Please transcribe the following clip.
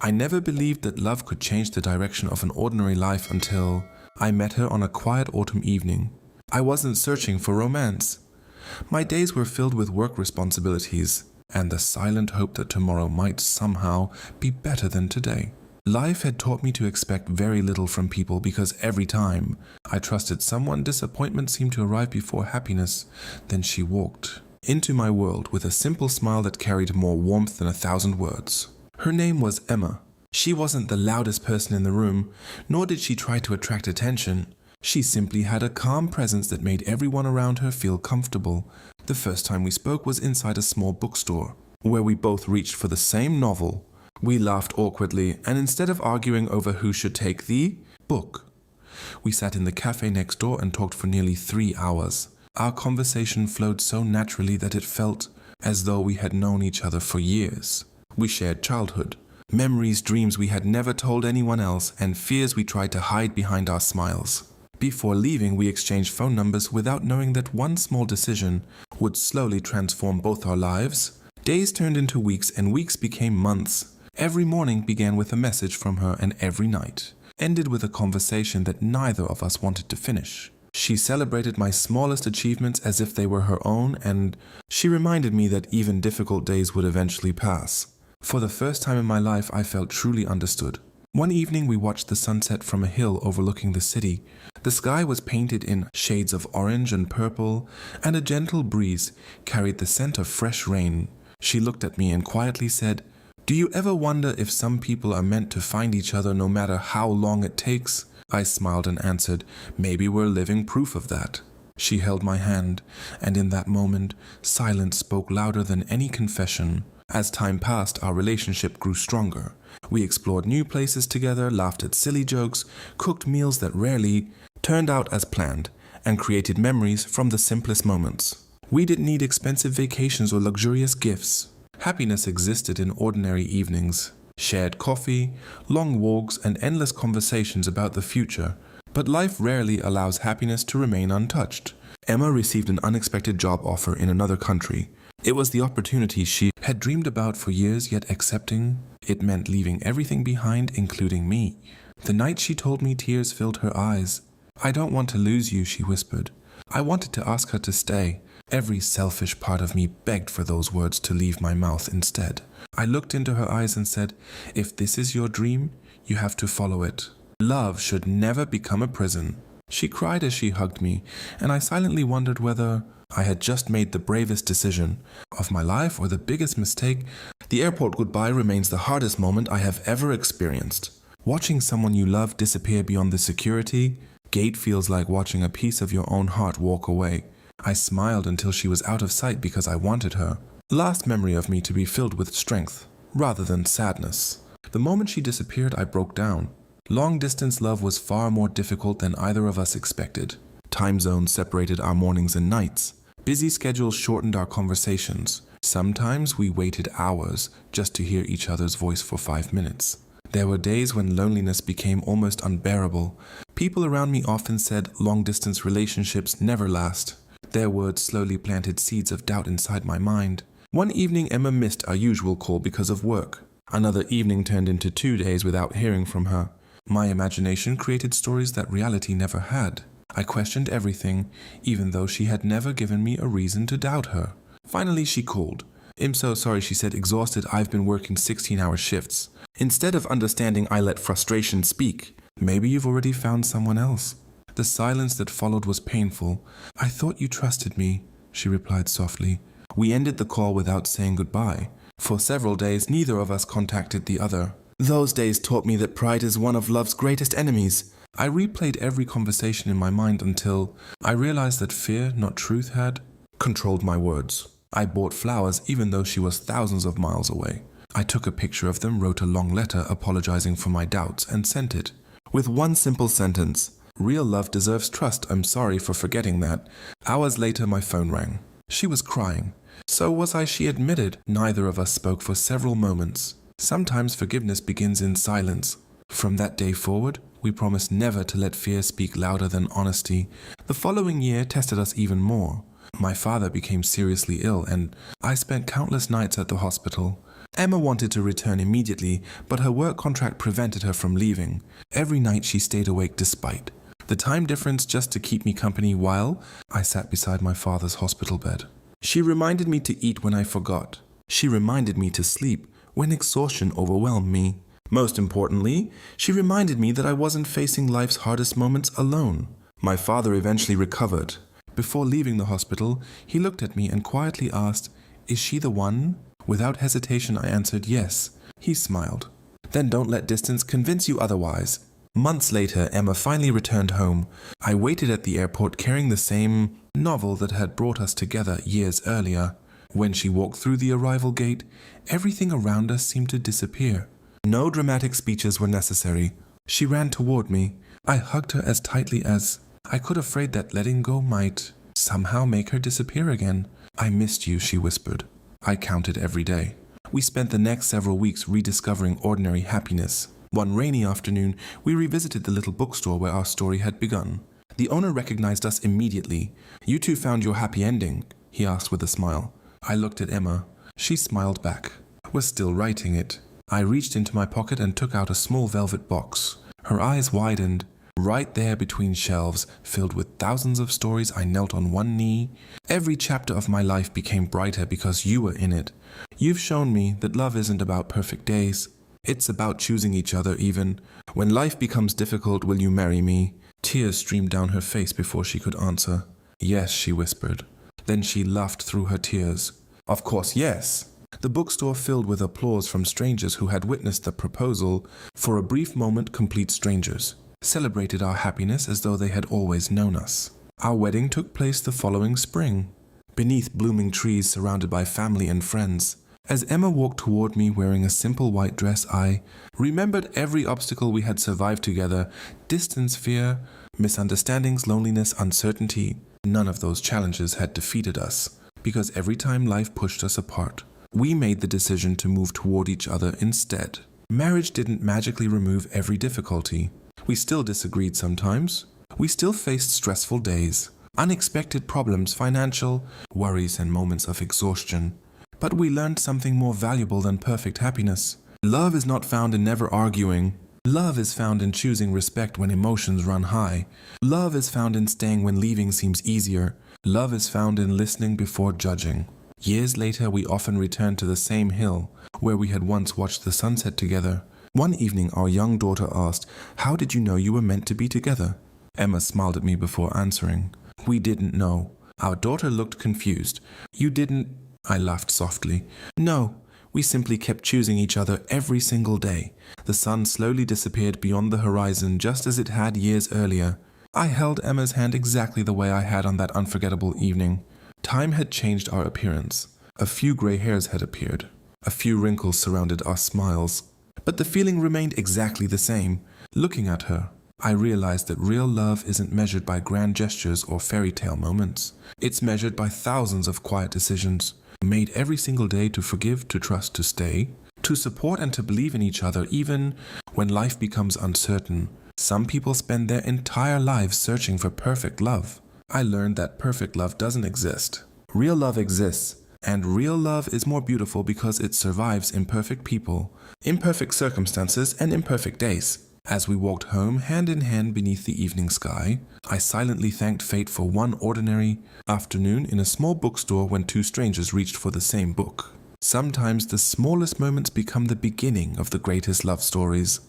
I never believed that love could change the direction of an ordinary life until I met her on a quiet autumn evening. I wasn't searching for romance. My days were filled with work responsibilities and the silent hope that tomorrow might somehow be better than today. Life had taught me to expect very little from people because every time I trusted someone, disappointment seemed to arrive before happiness. Then she walked into my world with a simple smile that carried more warmth than 1,000 words. Her name was Emma. She wasn't the loudest person in the room, nor did she try to attract attention. She simply had a calm presence that made everyone around her feel comfortable. The first time we spoke was inside a small bookstore, where we both reached for the same novel. We laughed awkwardly, and instead of arguing over who should take the book, we sat in the cafe next door and talked for nearly 3 hours. Our conversation flowed so naturally that it felt as though we had known each other for years. We shared childhood, memories, dreams we had never told anyone else, and fears we tried to hide behind our smiles. Before leaving, we exchanged phone numbers without knowing that one small decision would slowly transform both our lives. Days turned into weeks, and weeks became months. Every morning began with a message from her, and every night ended with a conversation that neither of us wanted to finish. She celebrated my smallest achievements as if they were her own, and she reminded me that even difficult days would eventually pass. For the first time in my life, I felt truly understood. One evening, we watched the sunset from a hill overlooking the city. The sky was painted in shades of orange and purple, and a gentle breeze carried the scent of fresh rain. She looked at me and quietly said, "Do you ever wonder if some people are meant to find each other no matter how long it takes?" I smiled and answered, "Maybe we're living proof of that." She held my hand, and in that moment, silence spoke louder than any confession. As time passed, our relationship grew stronger. We explored new places together, laughed at silly jokes, cooked meals that rarely turned out as planned, and created memories from the simplest moments. We didn't need expensive vacations or luxurious gifts. Happiness existed in ordinary evenings, shared coffee, long walks, and endless conversations about the future. But life rarely allows happiness to remain untouched. Emma received an unexpected job offer in another country. It was the opportunity she had dreamed about for years, yet accepting it meant leaving everything behind, including me. The night she told me, tears filled her eyes. "I don't want to lose you," she whispered. I wanted to ask her to stay. Every selfish part of me begged for those words to leave my mouth instead. I looked into her eyes and said, "If this is your dream, you have to follow it. Love should never become a prison." She cried as she hugged me, and I silently wondered whether I had just made the bravest decision of my life or the biggest mistake. The airport goodbye remains the hardest moment I have ever experienced. Watching someone you love disappear beyond the security gate feels like watching a piece of your own heart walk away. I smiled until she was out of sight because I wanted her. Last memory of me to be filled with strength, rather than sadness. The moment she disappeared, I broke down. Long-distance love was far more difficult than either of us expected. Time zones separated our mornings and nights. Busy schedules shortened our conversations. Sometimes we waited hours just to hear each other's voice for 5 minutes. There were days when loneliness became almost unbearable. People around me often said long-distance relationships never last. Their words slowly planted seeds of doubt inside my mind. One evening, Emma missed our usual call because of work. Another evening turned into 2 days without hearing from her. My imagination created stories that reality never had. I questioned everything, even though she had never given me a reason to doubt her. Finally, she called. "I'm so sorry," she said, exhausted. "I've been working 16-hour shifts." Instead of understanding, I let frustration speak. "Maybe you've already found someone else." The silence that followed was painful. "I thought you trusted me," she replied softly. We ended the call without saying goodbye. For several days, neither of us contacted the other. Those days taught me that pride is one of love's greatest enemies. I replayed every conversation in my mind until I realized that fear, not truth, had controlled my words. I bought flowers even though she was thousands of miles away. I took a picture of them, wrote a long letter apologizing for my doubts, and sent it. With one simple sentence, "Real love deserves trust. I'm sorry for forgetting that." Hours later, my phone rang. She was crying. So was I, she admitted. Neither of us spoke for several moments. Sometimes forgiveness begins in silence. From that day forward, we promised never to let fear speak louder than honesty. The following year tested us even more. My father became seriously ill, and I spent countless nights at the hospital. Emma wanted to return immediately, but her work contract prevented her from leaving. Every night she stayed awake despite the time difference just to keep me company while I sat beside my father's hospital bed. She reminded me to eat when I forgot. She reminded me to sleep when exhaustion overwhelmed me. Most importantly, she reminded me that I wasn't facing life's hardest moments alone. My father eventually recovered. Before leaving the hospital, he looked at me and quietly asked, "Is she the one?" Without hesitation, I answered yes. He smiled. "Then don't let distance convince you otherwise." Months later, Emma finally returned home. I waited at the airport carrying the same novel that had brought us together years earlier. When she walked through the arrival gate, everything around us seemed to disappear. No dramatic speeches were necessary. She ran toward me. I hugged her as tightly as I could, afraid that letting go might somehow make her disappear again. "I missed you," she whispered. I counted every day. We spent the next several weeks rediscovering ordinary happiness. One rainy afternoon, we revisited the little bookstore where our story had begun. The owner recognized us immediately. "You two found your happy ending?" he asked with a smile. I looked at Emma. She smiled back. "We're still writing it." I reached into my pocket and took out a small velvet box. Her eyes widened. Right there between shelves, filled with thousands of stories, I knelt on one knee. "Every chapter of my life became brighter because you were in it. You've shown me that love isn't about perfect days. It's about choosing each other even. When life becomes difficult, will you marry me?" Tears streamed down her face before she could answer. "Yes," she whispered. Then she laughed through her tears. "Of course, yes." The bookstore filled with applause from strangers who had witnessed the proposal. For a brief moment, complete strangers celebrated our happiness as though they had always known us. Our wedding took place the following spring, beneath blooming trees surrounded by family and friends. As Emma walked toward me wearing a simple white dress, I remembered every obstacle we had survived together: distance, fear, misunderstandings, loneliness, uncertainty. None of those challenges had defeated us, because every time life pushed us apart, we made the decision to move toward each other instead. Marriage didn't magically remove every difficulty. We still disagreed sometimes. We still faced stressful days, unexpected problems, financial worries, and moments of exhaustion. But we learned something more valuable than perfect happiness. Love is not found in never arguing. Love is found in choosing respect when emotions run high. Love is found in staying when leaving seems easier. Love is found in listening before judging. Years later, we often returned to the same hill where we had once watched the sunset together. One evening, our young daughter asked, "How did you know you were meant to be together?" Emma smiled at me before answering. "We didn't know." Our daughter looked confused. "You didn't?" I laughed softly. "No, we simply kept choosing each other every single day." The sun slowly disappeared beyond the horizon just as it had years earlier. I held Emma's hand exactly the way I had on that unforgettable evening. Time had changed our appearance. A few gray hairs had appeared. A few wrinkles surrounded our smiles. But the feeling remained exactly the same. Looking at her, I realized that real love isn't measured by grand gestures or fairy tale moments. It's measured by thousands of quiet decisions, made every single day to forgive, to trust, to stay, to support and to believe in each other even when life becomes uncertain. Some people spend their entire lives searching for perfect love. I learned that perfect love doesn't exist. Real love exists, and real love is more beautiful because it survives imperfect people, imperfect circumstances, and imperfect days. As we walked home hand in hand beneath the evening sky, I silently thanked fate for one ordinary afternoon in a small bookstore when two strangers reached for the same book. Sometimes the smallest moments become the beginning of the greatest love stories.